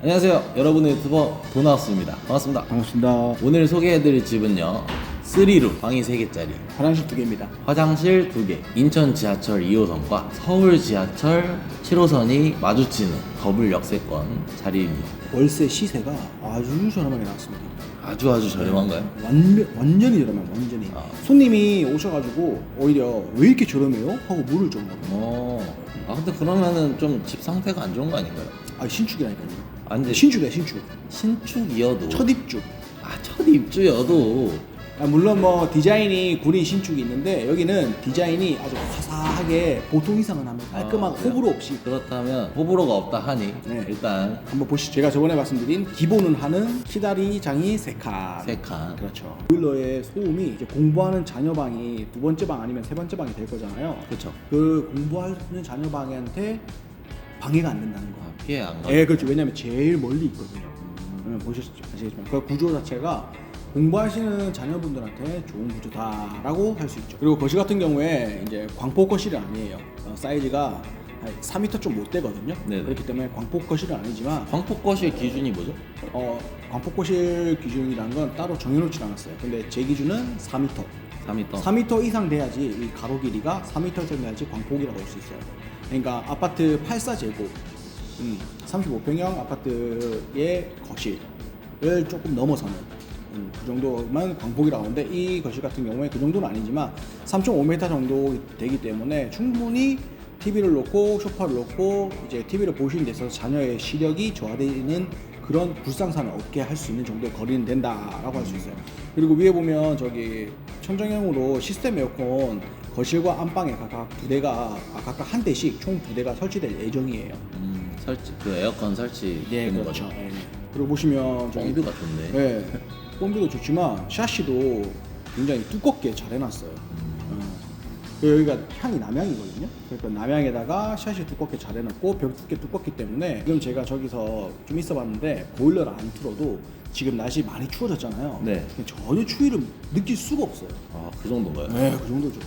안녕하세요. 여러분의 유튜버 도나우스입니다. 반갑습니다. 반갑습니다. 오늘 소개해드릴 집은요. 3룸, 방이 3개짜리, 화장실 2개입니다. 화장실 2개, 인천 지하철 2호선과 서울 지하철 7호선이 마주치는 더블 역세권 자리입니다. 월세 시세가 아주 저렴하게 나왔습니다. 아주 저렴한가요? 완전히 저렴해요. 완전히. 손님이 오셔가지고 오히려 왜 이렇게 저렴해요? 하고 물을 정도로. 근데 그러면은 좀 집 상태가 안 좋은 거 아닌가요? 신축이라니까요. 아, 근데 신축이야 신축. 신축이어도 첫 입주. 첫 입주여도 물론 뭐 디자인이 구린 신축이 있는데 여기는 디자인이 아주 화사하게 보통 이상은 하면 깔끔하고 그래요? 호불호 없이. 그렇다면 호불호가 없다 하니 네. 일단 한번 보시죠. 제가 저번에 말씀드린 기본은 하는 키다리 장이 3칸. 3칸. 그렇죠. 보일러의 소음이 이제 공부하는 자녀방이 2번째 방 아니면 3번째 방이 될 거잖아요. 그렇죠. 그 공부하는 자녀방한테 방해가 안 된다는 거. 피해 안 가. 예, 그렇죠. 왜냐면 제일 멀리 있거든요. 보셨죠? 아시겠지만 그 구조 자체가 공부하시는 자녀분들한테 좋은 구조다라고 할 수 있죠. 그리고 거실 같은 경우에 이제 광폭 거실은 아니에요. 사이즈가 4m 좀 못 되거든요. 네네. 그렇기 때문에 광폭 거실은 아니지만 광폭 거실 기준이 뭐죠? 광폭 거실 기준이라는 건 따로 정해놓지 않았어요. 근데 제 기준은 4m. 4m. 4m 이상 돼야지 이 가로 길이가 4m 이상 돼야지 광폭이라고 할 수 있어요. 그러니까 아파트 84제곱 35평형 아파트의 거실을 조금 넘어서는 그 정도만 광폭이라고 하는데 이 거실 같은 경우에 그 정도는 아니지만 3.5m 정도 되기 때문에 충분히 TV를 놓고 소파를 놓고 이제 TV를 보시는 데 있어서 자녀의 시력이 저하되는 그런 불상사는 없게 할 수 있는 정도의 거리는 된다라고 할 수 있어요. 그리고 위에 보면 저기 천정형으로 시스템 에어컨 거실과 안방에 각각 각각 한 대씩 총 2대가 설치될 예정이에요. 설치 그 에어컨 설치 네, 되는 그렇죠. 거죠. 예. 그리고 보시면 저기 뻥뷰가 좋네. 네, pom뷰도 좋지만 샤시도 굉장히 두껍게 잘 해놨어요. 여기가 향이 남향이거든요. 그러니까 남향에다가 샷이 두껍게 잘 해놨고 벽 두껍기 때문에 지금 제가 저기서 좀 있어봤는데 보일러를 안 틀어도 지금 날씨 많이 추워졌잖아요. 네. 전혀 추위를 느낄 수가 없어요. 그 정도인가요? 네, 그 정도죠.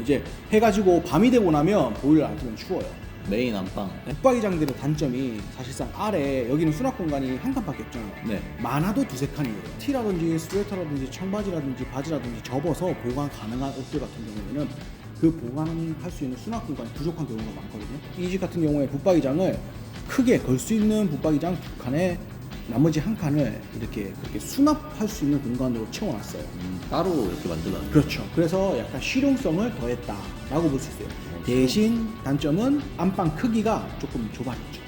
이제 해가지고 밤이 되고 나면 보일러 안 틀면 추워요. 메인 안방. 붙박이장들의 단점이 사실상 아래 여기는 수납 공간이 한 칸밖에 없잖아요. 네. 많아도 2-3칸이에요. 티라든지 스웨터라든지 청바지라든지 바지라든지 접어서 보관 가능한 옷들 같은 경우에는 그 보관할 수 있는 수납 공간이 부족한 경우가 많거든요. 이 집 같은 경우에 붙박이장을 크게 걸 수 있는 붙박이장 2칸에 나머지 한 칸을 이렇게 그렇게 수납할 수 있는 공간으로 채워놨어요. 따로 이렇게 만들어놨네요. 그렇죠. 그래서 약간 실용성을 더했다라고 볼 수 있어요. 대신 단점은 안방 크기가 조금 좁아졌죠.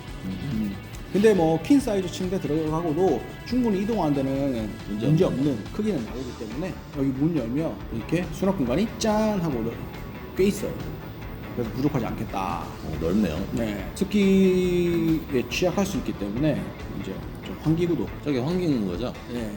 근데 뭐 퀸 사이즈 침대 들어가고도 충분히 이동하는 데는 문제 없는 크기는 나오기 때문에 여기 문 열면 이렇게 수납 공간이 짠 하고 꽤 있어요. 그래서 부족하지 않겠다. 넓네요. 네. 습기에 취약할 수 있기 때문에 이제 좀 환기구도. 저기 환기는 거죠? 네.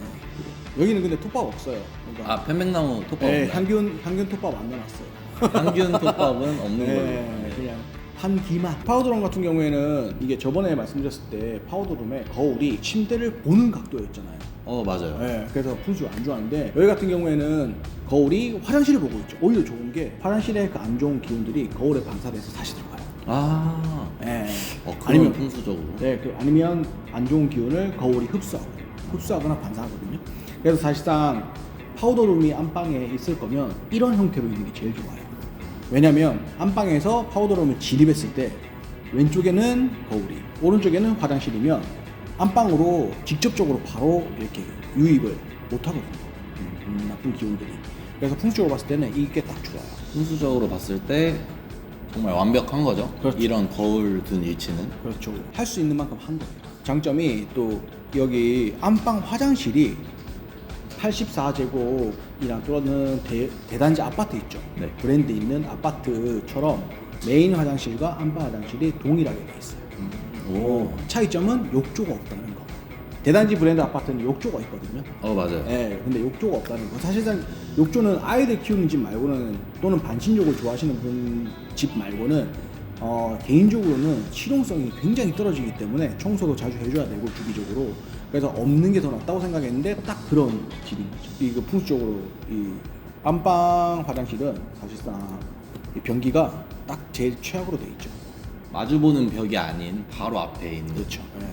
여기는 근데 톱밥 없어요. 그러니까 편백나무 톱밥 네, 없나요? 향균 톱밥 안 넣어놨어요. 향균 톱밥은 없는 걸로. 네, 그냥 한기만. 파우더룸 같은 경우에는 이게 저번에 말씀드렸을 때 파우더룸의 거울이 침대를 보는 각도였잖아요. 맞아요. 네, 그래서 풍수가 안 좋았는데 여기 같은 경우에는 거울이 화장실을 보고 있죠. 오히려 좋은 게 화장실의 그 안 좋은 기운들이 거울에 반사돼서 다시 들어가요. 네. 아니면 풍수적으로. 네, 아니면 안 좋은 기운을 거울이 흡수하거나 반사하거든요. 그래서 사실상 파우더룸이 안방에 있을 거면 이런 형태로 있는 게 제일 좋아요. 왜냐면 안방에서 파우더룸을 진입했을 때 왼쪽에는 거울이, 오른쪽에는 화장실이면 안방으로 직접적으로 바로 이렇게 유입을 못 하거든요. 나쁜 기운들이. 그래서 풍수적으로 봤을 때는 이게 딱 좋아요. 풍수적으로 봤을 때 정말 완벽한 거죠. 그렇죠. 이런 거울 둔 위치는. 그렇죠. 할 수 있는 만큼 한 거예요. 장점이 또 여기 안방 화장실이 84제곱이랑 또는 대단지 아파트 있죠. 네. 브랜드 있는 아파트처럼 메인 화장실과 안방 화장실이 동일하게 돼 있어요. 차이점은 욕조가 없다는 거. 대단지 브랜드 아파트는 욕조가 있거든요. 맞아요. 네, 근데 욕조가 없다는 거. 사실상 욕조는 아이들 키우는 집 말고는 또는 반신욕을 좋아하시는 분 집 말고는 개인적으로는 실용성이 굉장히 떨어지기 때문에 청소도 자주 해줘야 되고 주기적으로. 그래서 없는 게 더 낫다고 생각했는데 딱 그런 집인 거죠. 이거 풍수적으로 이 안방 화장실은 사실상 이 변기가 딱 제일 최악으로 돼 있죠. 마주보는 벽이 아닌 바로 앞에 있는. 그렇죠. 네.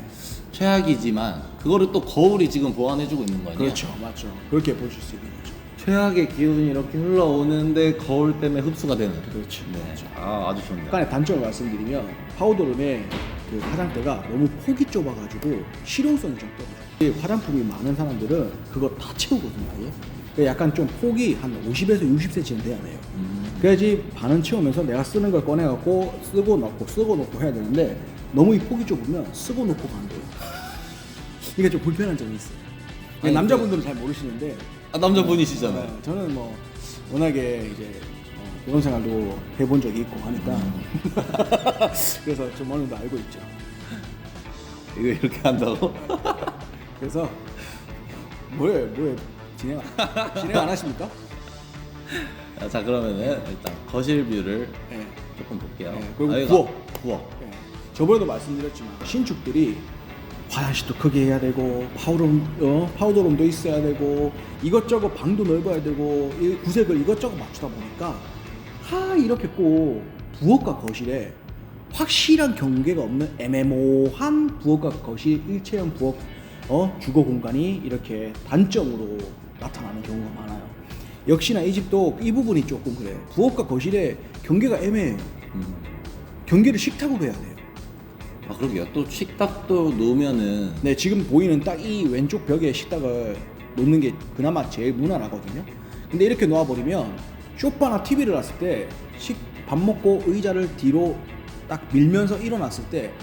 최악이지만 그거를 또 거울이 지금 보완해주고 있는 거 아니야? 그렇죠, 맞죠. 그렇게 보실 수 있는 거죠. 최악의 기운이 이렇게 흘러오는데 거울 때문에 흡수가 되는. 그렇죠. 네. 맞죠. 아주 좋네요. 약간의 단점을 말씀드리면 파우더룸의 그 화장대가 너무 폭이 좁아가지고 실용성이 좀 떨어져요. 화장품이 많은 사람들은 그거 다 채우거든요. 아예. 그러니까 약간 좀 폭이 한 50에서 60cm는 돼야 돼요. 그래야지 반은 채우면서 내가 쓰는 걸 꺼내갖고 쓰고 놓고 해야 되는데 너무 이 폭이 좁으면 쓰고 놓고가 안 돼요. 이게 좀 불편한 점이 있어요. 아니, 남자분들은 잘 모르시는데 남자분이시잖아요. 네, 저는 뭐 워낙에 이제 결혼 생활도 해본 적이 있고 하니까 그래서 좀 어느 정도 알고 있죠. 이거 이렇게 한다고? 그래서 뭐예요 진행 안 하십니까? 자 그러면은 일단 거실 뷰를 네. 조금 볼게요. 네, 그리고 여기가 부엌. 네. 저번에도 말씀드렸지만 신축들이 화장실도 크게 해야 되고 파우더룸도 있어야 되고 이것저것 방도 넓어야 되고 이 구색을 이것저것 맞추다 보니까 이렇게 꼭 부엌과 거실에 확실한 경계가 없는 애매모호한 부엌과 거실 일체형 부엌 주거 공간이 이렇게 단점으로 나타나는 경우가 많아요. 역시나 이 집도 이 부분이 조금 그래요. 부엌과 거실에 경계가 애매해요. 경계를 식탁으로 해야 돼요. 아 그러게요. 또 식탁도 놓으면은 네, 지금 보이는 딱 이 왼쪽 벽에 식탁을 놓는 게 그나마 제일 무난하거든요. 근데 이렇게 놓아버리면 소파나 TV를 놨을 때 밥 먹고 의자를 뒤로 딱 밀면서 일어났을 때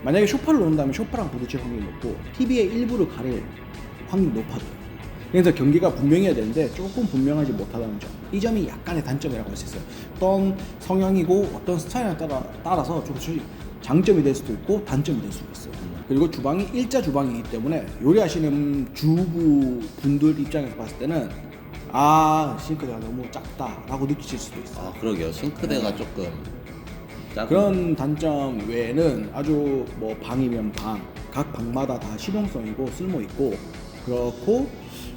만약에 소파를 놓는다면 소파랑 부딪힐 확률이 높고 TV의 일부를 가릴 확률이 높아져요. 그래서 경계가 분명해야 되는데 조금 분명하지 못하다는 점, 이 점이 약간의 단점이라고 할 수 있어요. 어떤 성향이고 어떤 스타일에 따라서 조금씩 장점이 될 수도 있고 단점이 될 수도 있어요. 그리고 주방이 일자 주방이기 때문에 요리하시는 주부 분들 입장에서 봤을 때는 싱크대가 너무 작다라고 느끼실 수도 있어요. 아 그러게요. 싱크대가 조금 작은. 그런 단점 외에는 아주 뭐 방이면 각 방마다 다 실용성이고 쓸모 있고 그렇고,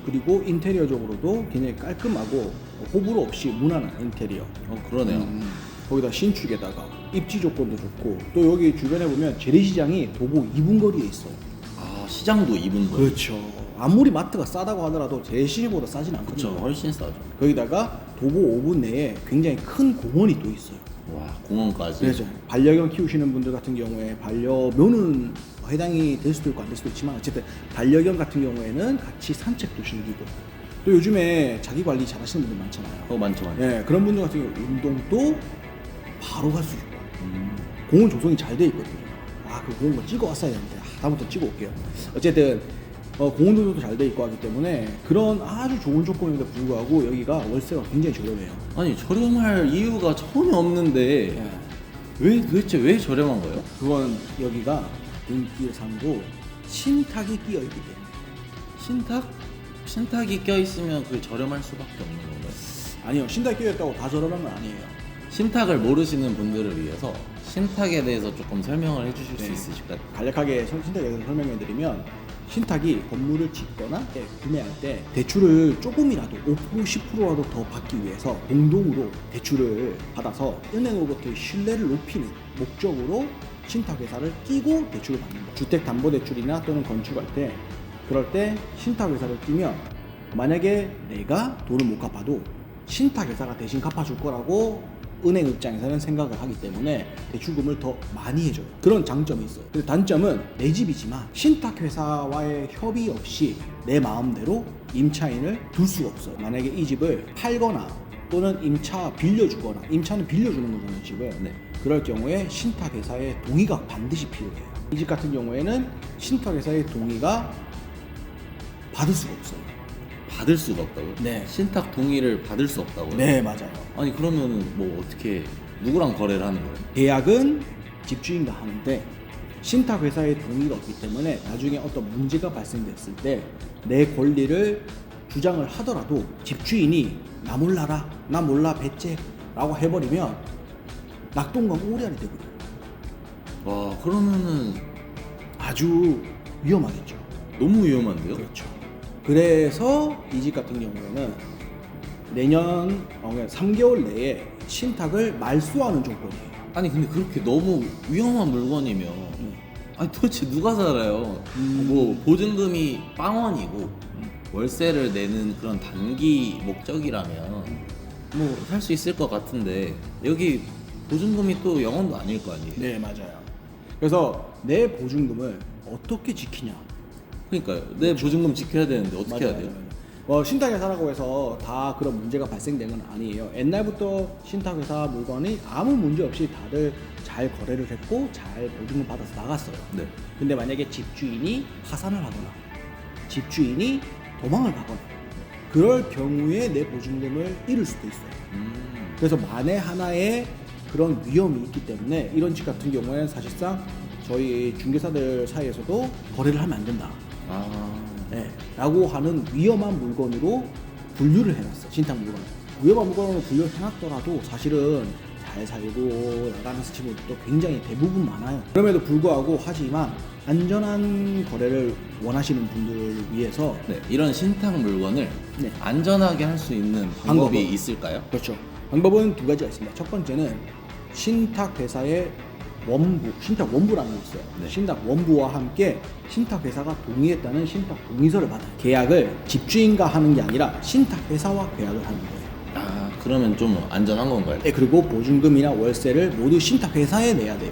그리고 인테리어적으로도 굉장히 깔끔하고 호불호 없이 무난한 인테리어. 그러네요. 거기다 신축에다가 입지 조건도 좋고, 또 여기 주변에 보면 재래시장이 도보 2분 거리에 있어요. 아 시장도 2분 거리. 그렇죠. 아무리 마트가 싸다고 하더라도 재래시장보다 싸진 않거든요. 그렇죠. 훨씬 싸죠. 거기다가 도보 5분 내에 굉장히 큰 공원이 또 있어요. 와 공원까지. 그래서 반려견 키우시는 분들 같은 경우에 반려묘는 해당이 될 수도 있고 안 될 수도 있지만 어쨌든 반려견 같은 경우에는 같이 산책도 즐기고, 또 요즘에 자기 관리 잘 하시는 분들 많잖아요. 많죠. 네, 그런 분들 같은 경우 운동도 바로 갈 수 있고 공원 조성이 잘 돼 있거든요. 그 공원 거 찍어 왔어야 되는데 다음부터 찍어 올게요. 어쨌든 공원 조성도 잘 돼 있고 하기 때문에 그런 아주 좋은 조건임에도 불구하고 여기가 월세가 굉장히 저렴해요. 아니 저렴할 이유가 전혀 없는데 네. 왜 도대체 왜 저렴한 거예요? 그건 여기가 인기상으로 신탁이 끼어 있기 때문에. 신탁이 껴있으면 그게 저렴할 수밖에 없는 건가요? 아니요, 신탁이 끼어 있다고 다 저렴한 건 아니에요. 신탁을 모르시는 분들을 위해서 신탁에 대해서 조금 설명을 해주실 네. 수 있으실까요? 간략하게 신탁에 대해서 설명해 드리면, 신탁이 건물을 짓거나 구매할 때 대출을 조금이라도 5% 10%라도 더 받기 위해서 공동으로 대출을 받아서 은행으로부터의 신뢰를 높이는 목적으로 신탁회사를 끼고 대출을 받는 거예요. 주택담보대출이나 또는 건축할 때, 그럴 때 신탁회사를 끼면 만약에 내가 돈을 못 갚아도 신탁회사가 대신 갚아줄 거라고 은행 입장에서는 생각을 하기 때문에 대출금을 더 많이 해줘요. 그런 장점이 있어요. 근데 단점은 내 집이지만 신탁회사와의 협의 없이 내 마음대로 임차인을 둘 수가 없어요. 만약에 이 집을 팔거나 또는 임차는 빌려주는 거잖아요, 집을. 네. 그럴 경우에 신탁회사의 동의가 반드시 필요해요. 이 집 같은 경우에는 신탁회사의 동의가 받을 수가 없어요. 받을 수가 없다고요? 네. 신탁 동의를 받을 수 없다고요? 네, 맞아요. 아니 그러면은 뭐 어떻게 누구랑 거래를 하는 거예요? 계약은 집주인과 하는데 신탁회사의 동의가 없기 때문에 나중에 어떤 문제가 발생됐을 때 내 권리를 주장을 하더라도 집주인이 나 몰라라, 나 몰라 배째 라고 해버리면 낙동강 오리알이 되거든요. 와 그러면은 아주 위험하겠죠. 너무 위험한데요? 그렇죠. 그래서 이 집 같은 경우에는 내년 3개월 내에 신탁을 말소하는 조건이에요. 아니 근데 그렇게 너무 위험한 물건이면 아니 도대체 누가 살아요? 뭐 보증금이 빵원이고 월세를 내는 그런 단기 목적이라면 뭐 살 수 있을 것 같은데 여기 보증금이 또 0원도 아닐 거 아니에요? 네, 맞아요. 그래서 내 보증금을 어떻게 지키냐. 그러니까요. 내 보증금 지켜야 되는데 어떻게 해야 돼요? 신탁회사라고 해서 다 그런 문제가 발생된 건 아니에요. 옛날부터 신탁회사 물건이 아무 문제 없이 다들 잘 거래를 했고 잘 보증금 받아서 나갔어요. 네. 근데 만약에 집주인이 파산을 하거나 집주인이 도망을 가거나 그럴 경우에 내 보증금을 잃을 수도 있어요. 그래서 만에 하나의 그런 위험이 있기 때문에 이런 집 같은 경우에는 사실상 저희 중개사들 사이에서도 거래를 하면 안 된다. 네, 라고 하는 위험한 물건으로 분류를 해놨어. 신탁 물건. 위험한 물건으로 분류를 해놨더라도 사실은 잘 살고 나가는 친구들도 굉장히 대부분 많아요. 그럼에도 불구하고 하지만 안전한 거래를 원하시는 분들을 위해서 네, 이런 신탁 물건을 네. 안전하게 할 수 있는 방법이 있을까요? 그렇죠. 방법은 두 가지가 있습니다. 첫 번째는 신탁 회사의 원부, 신탁 원부라는 게 있어요. 네. 신탁 원부와 함께 신탁 회사가 동의했다는 신탁 동의서를 받아요. 계약을 집주인과 하는 게 아니라 신탁 회사와 계약을 하는 거예요. 아, 그러면 좀 안전한 건가요? 네, 그리고 보증금이나 월세를 모두 신탁 회사에 내야 돼요.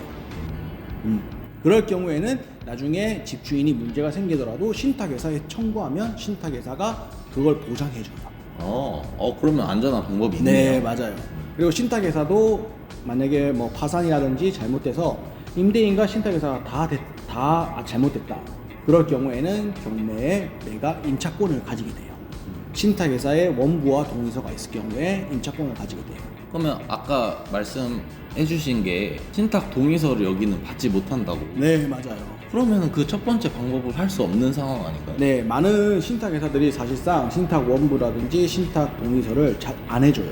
그럴 경우에는 나중에 집주인이 문제가 생기더라도 신탁 회사에 청구하면 신탁 회사가 그걸 보장해 줘요. 그러면 안전한 방법이 있네요. 네, 맞아요. 그리고 신탁 회사도 만약에 뭐 파산이라든지 잘못돼서 임대인과 신탁 회사가 다 잘못됐다. 그럴 경우에는 경매에 내가 임차권을 가지게 돼요. 신탁 회사의 원부와 동의서가 있을 경우에 임차권을 가지게 돼요. 그러면 아까 말씀해주신 게 신탁 동의서를 여기는 받지 못한다고. 네, 맞아요. 그러면 그 첫 번째 방법을 할 수 없는 상황 아닌가요? 네, 많은 신탁 회사들이 사실상 신탁 원부라든지 신탁 동의서를 잘 안 해줘요.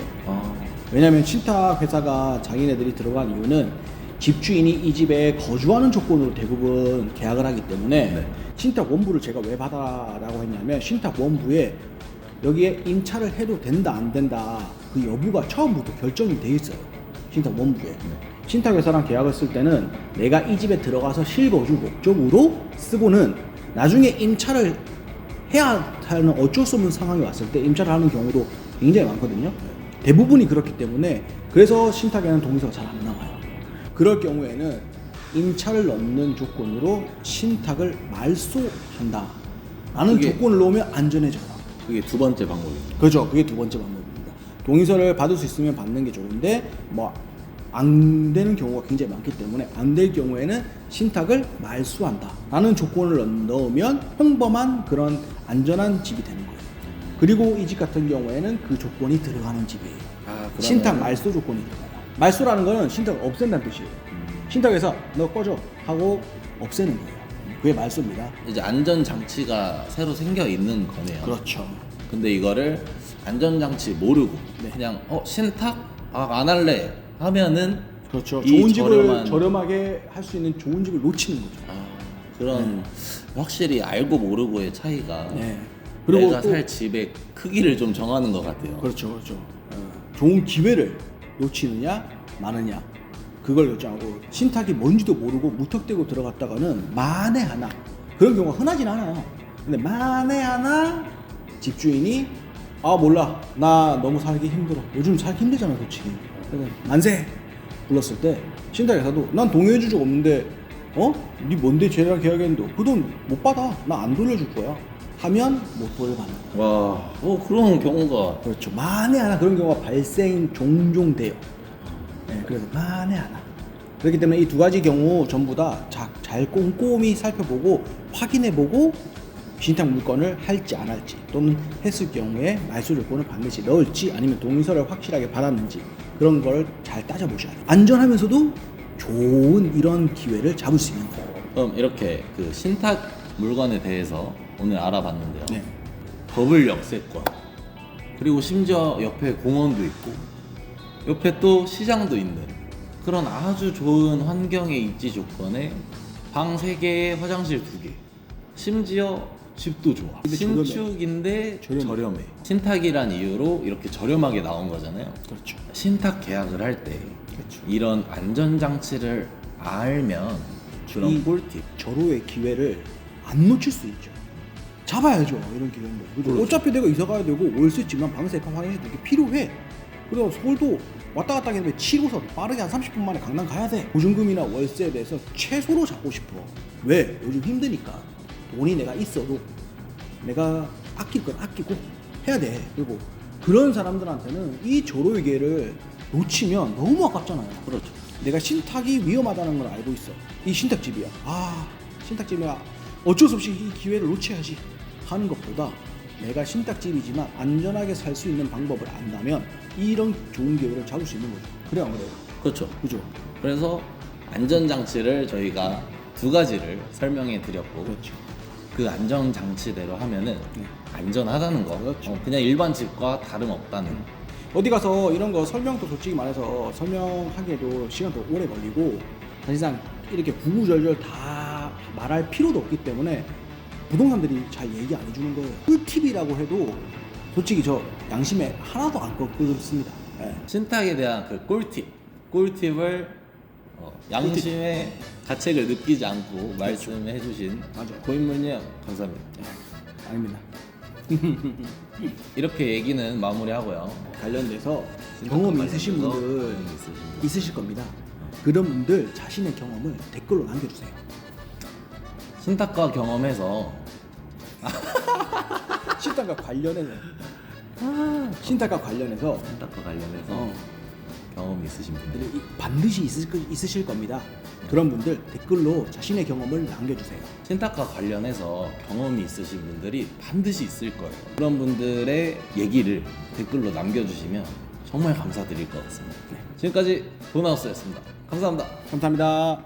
왜냐하면 신탁 회사가 자기네들이 들어간 이유는 집주인이 이 집에 거주하는 조건으로 대부분 계약을 하기 때문에 네. 신탁 원부를 제가 왜 받아라고 했냐면 신탁 원부에 여기에 임차를 해도 된다 안 된다 그 여부가 처음부터 결정이 돼 있어요. 신탁 원부에. 신탁 회사랑 계약을 쓸 때는 내가 이 집에 들어가서 실거주 목적으로 쓰고는 나중에 임차를 해야 하는 어쩔 수 없는 상황이 왔을 때 임차를 하는 경우도 굉장히 많거든요. 대부분이 그렇기 때문에 그래서 신탁에는 동의서가 잘 안 나와요. 그럴 경우에는 임차를 넣는 조건으로 신탁을 말소한다 라는 그게- 조건을 넣으면 안전해져요. 그게 두 번째 방법입니다. 그렇죠. 그게 두 번째 방법입니다. 동의서를 받을 수 있으면 받는 게 좋은데 뭐 안 되는 경우가 굉장히 많기 때문에 안 될 경우에는 신탁을 말소한다 라는 조건을 넣으면 평범한 그런 안전한 집이 되는 거예요. 그리고 이 집 같은 경우에는 그 조건이 들어가는 집이에요. 그러면- 신탁 말소 조건이 들어가요. 말소라는 거는 신탁을 없앤다는 뜻이에요. 신탁에서 너 꺼져 하고 없애는 거예요. 그게 말소입니다. 이제 안전 장치가 새로 생겨 있는 거네요. 그렇죠. 근데 이거를 안전 장치 모르고 네. 그냥 신탁 안 할래 하면은 그렇죠. 이 좋은 집을 저렴한- 저렴하게 할 수 있는 좋은 집을 놓치는 거죠. 그런 확실히 알고 모르고의 차이가 네. 그리고 내가 또- 살 집의 크기를 좀 정하는 것 같아요. 그렇죠, 그렇죠. 좋은 기회를 놓치느냐 마느냐 그걸 결정하고 신탁이 뭔지도 모르고 무턱대고 들어갔다가는 만에 하나 그런 경우가 흔하진 않아요. 근데 만에 하나 집주인이 몰라 나 너무 살기 힘들어 요즘 살기 힘들잖아 솔직히 그래서 만세 불렀을 때 신탁회사도 난 동의해줄 적 없는데 네 뭔데 쟤랑 계약했는데 그 돈 못 받아 나 안 돌려줄 거야 하면 못 돌려받는 거야. 와, 그런 경우가 그렇죠. 만에 하나 그런 경우가 발생 종종 돼요. 네, 그래서 만에 하나. 그렇기 때문에 이 두 가지 경우 전부 다 잘 꼼꼼히 살펴보고 확인해보고 신탁 물건을 할지 안 할지 또는 했을 경우에 말소 조건을 반드시 넣을지 아니면 동의서를 확실하게 받았는지 그런 걸 잘 따져보셔야 돼요. 안전하면서도 좋은 이런 기회를 잡을 수 있는 거예요. 그럼 이렇게 그 신탁 물건에 대해서 오늘 알아봤는데요. 네. 더블 역세권 그리고 심지어 옆에 공원도 있고 옆에 또 시장도 있는 그런 아주 좋은 환경의 입지 조건에 방 3개에 화장실 2개 심지어 집도 좋아. 근데 저렴해. 신축인데 저렴해. 저렴해. 신탁이란 이유로 이렇게 저렴하게 나온 거잖아요. 그렇죠. 신탁 계약을 할 때 그렇죠. 이런 안전장치를 알면 그런 이 꿀팁. 절호의 기회를 안 놓칠 수 있죠. 잡아야죠, 이런 기회는. 그죠? 그렇죠. 어차피 내가 이사 가야 되고 월세 집만 방세 확인해야 되게 필요해. 그래서 서울도 왔다 갔다 하는데 치고서 빠르게 한 30분 만에 강남 가야 돼. 보증금이나 월세에 대해서 최소로 잡고 싶어. 왜? 요즘 힘드니까. 돈이 내가 있어도 내가 아낄 건 아끼고 해야 돼. 그리고 그런 사람들한테는 이 절호의 기회를 놓치면 너무 아깝잖아요. 그렇죠. 내가 신탁이 위험하다는 걸 알고 있어. 이 신탁집이야. 아, 신탁집이야. 어쩔 수 없이 이 기회를 놓쳐야지 하는 것보다 내가 신탁집이지만 안전하게 살 수 있는 방법을 안다면 이런 좋은 기회를 잡을 수 있는 거죠. 그래요, 안 그래요? 그렇죠. 그죠? 그래서 안전장치를 저희가 두 가지를 설명해 드렸고, 그렇죠. 그 안전장치대로 하면은 네. 안전하다는 거. 그렇죠. 그냥 일반 집과 다름없다는. 어디 가서 이런 거 설명도 솔직히 말해서 설명하기에도 시간도 오래 걸리고 사실상 이렇게 구구절절 다 말할 필요도 없기 때문에 부동산들이 잘 얘기 안 해주는 거예요. 꿀팁이라고 해도 솔직히 저 양심에 하나도 안 꺾습니다. 예. 신탁에 대한 그 꿀팁을 양심의 가책을 느끼지 않고 말씀해 주신 맞아요. 고인물님 감사합니다. 아닙니다. 이렇게 얘기는 마무리하고요. 관련돼서 경험이 있으신 관련돼서 분들 경험이 있으신 분. 있으실 겁니다. 그런 분들 자신의 경험을 댓글로 남겨주세요. 신탁과 경험해서 신탁과 관련해서 신탁과 관련해서 신탁과 관련해서 어. 경험이 있으신 분들 반드시 있으실 겁니다. 그런 분들 댓글로 자신의 경험을 남겨주세요. 신탁과 관련해서 경험이 있으신 분들이 반드시 있을 거예요. 그런 분들의 얘기를 댓글로 남겨주시면 정말 감사드릴 것 같습니다. 지금까지 도나우스였습니다. 감사합니다. 감사합니다.